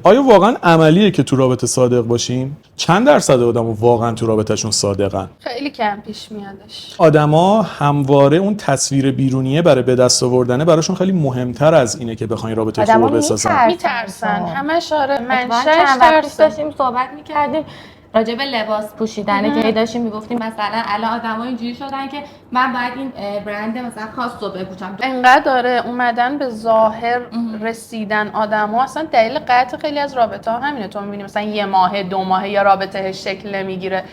آیا واقعا عملیه که تو رابطه صادق باشیم؟ چند درصد آدمو واقعا تو رابطهشون صادقن؟ خیلی کم پیش میادش. آدما همواره اون تصویر بیرونیه برای به دست آوردنه براشون خیلی مهمتر از اینه که بخواین رابطه خوب بسازن. میترسن همش. آره منشأش چند وقت ترسه. داشتیم صحبت میکردیم راجع به لباس پوشیدنه که داشتیم میگفتیم مثلا الان آدم‌ها اینجوری شدن که من باید این برند مثلا خاص رو بپوشم. انقدر داره اومدن به ظاهر رسیدن آدم‌ها، اصلا دلیل قطع خیلی از رابطه ها همینه. تو می‌بینی مثلا یه ماه 2 ماه یا رابطه شکل نمیگیره،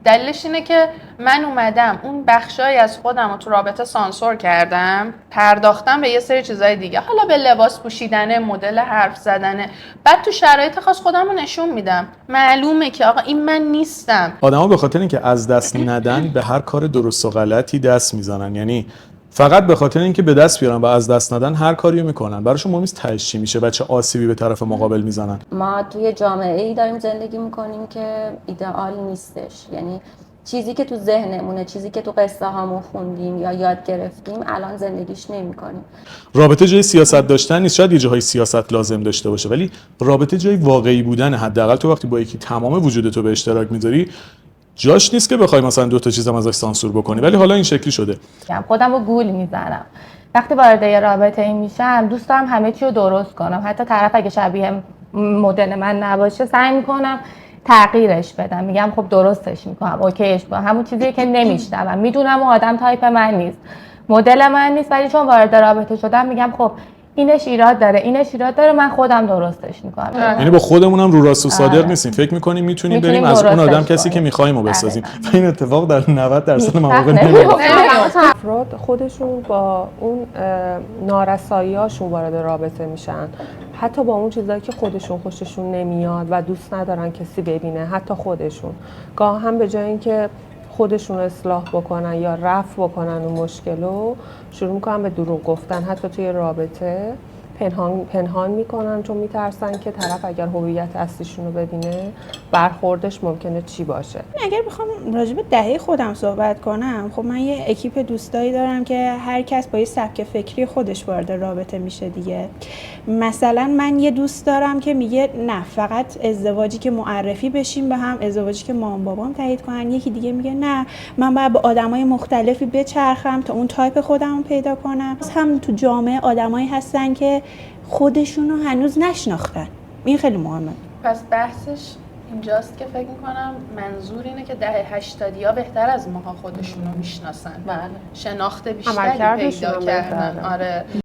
دلیلش اینه که من اومدم اون بخشای از خودم رو تو رابطه سانسور کردم، پرداختم به یه سری چیزای دیگه، حالا به لباس پوشیدنه، مدل حرف زدنه، بعد تو شرایط خاص خودم رو نشون میدم. معلومه که آقا این من نیستم. آدما به خاطر اینکه از دست ندن به هر کار درست و غلطی دست میزنن، یعنی فقط به خاطر اینکه به دست بیارن و از دست ندن هر کاریو میکنن. براشون مهم نیست تهش چی میشه و چه آسیبی به طرف مقابل میزنن. ما توی جامعه‌ای داریم زندگی میکنیم که ایدئال نیستش، یعنی چیزی که تو ذهنمونه، چیزی که تو قصه هامون خوندیم یا یاد گرفتیم الان زندگیش نمی‌کنیم. رابطه جای سیاست داشتن نیست، شاید یه جاهای سیاست لازم داشته باشه، ولی رابطه جای واقعی بودن. حداقل تو وقتی با یکی تمام وجودتو به اشتراک میذاری، جاش نیست که بخوای مثلا 2 تا چیزم ازش سانسور بکنی. ولی حالا این شکلی شده. خودم رو گول میزنم وقتی وارد یه رابطه این میشم، دوست دارم همه چی رو درست کنم، حتی طرف اگه شبیه مدل من نباشه سعی میکنم تغییرش بدم، میگم خب درستش میکنم، اوکیش میکنم، همون چیزی که نمیشنوم، میدونم اون آدم تایپ من نیست، مدل من نیست، ولی چون وارد رابطه شدم میگم خب اینش ایراد داره، اینش ایراد داره، من خودم درستش میکنم. یعنی با خودمونم رو راست و صادق نیستیم، فکر میکنیم میتونیم بریم از اون آدم کسی که میخوایم رو بسازیم و این اتفاق در 90% مواقع نمیفته. افراد خودشون با اون نارسایی‌هاشون وارد رابطه میشن، حتی با اون چیزایی که خودشون خوششون نمیاد و دوست ندارن کسی ببینه، حتی خودشون گاه هم به جای اینکه خودشون رو اصلاح بکنن یا رفع بکنن اون مشکلو، شروع میکنن به دروغ گفتن، حتی توی رابطه پنهان میکنن، چون میترسن که طرف اگر هویت اصلیشون رو ببینه برخوردش ممکنه چی باشه. اگر بخوام راجع به دهه خودم صحبت کنم، خب من یه اکیپ دوستایی دارم که هر کس با یه سبک فکری خودش وارد رابطه میشه دیگه. مثلا من یه دوست دارم که میگه نه فقط ازدواجی که معرفی بشیم به هم، ازدواجی که مام بابام تایید کنن. یکی دیگه میگه نه من باید با آدمای مختلفی بچرخم تا اون تایپ خودم رو پیدا کنم. هم تو جامعه آدمایی هستن که خودشونو هنوز نشناختن. این خیلی مهمه. پس بحثش اینجاست که فکر میکنم منظور اینه که دهه 80 بهتر از ماها خودشونو میشناسن. بله. شناخت بیشتری پیدا کردن. آره.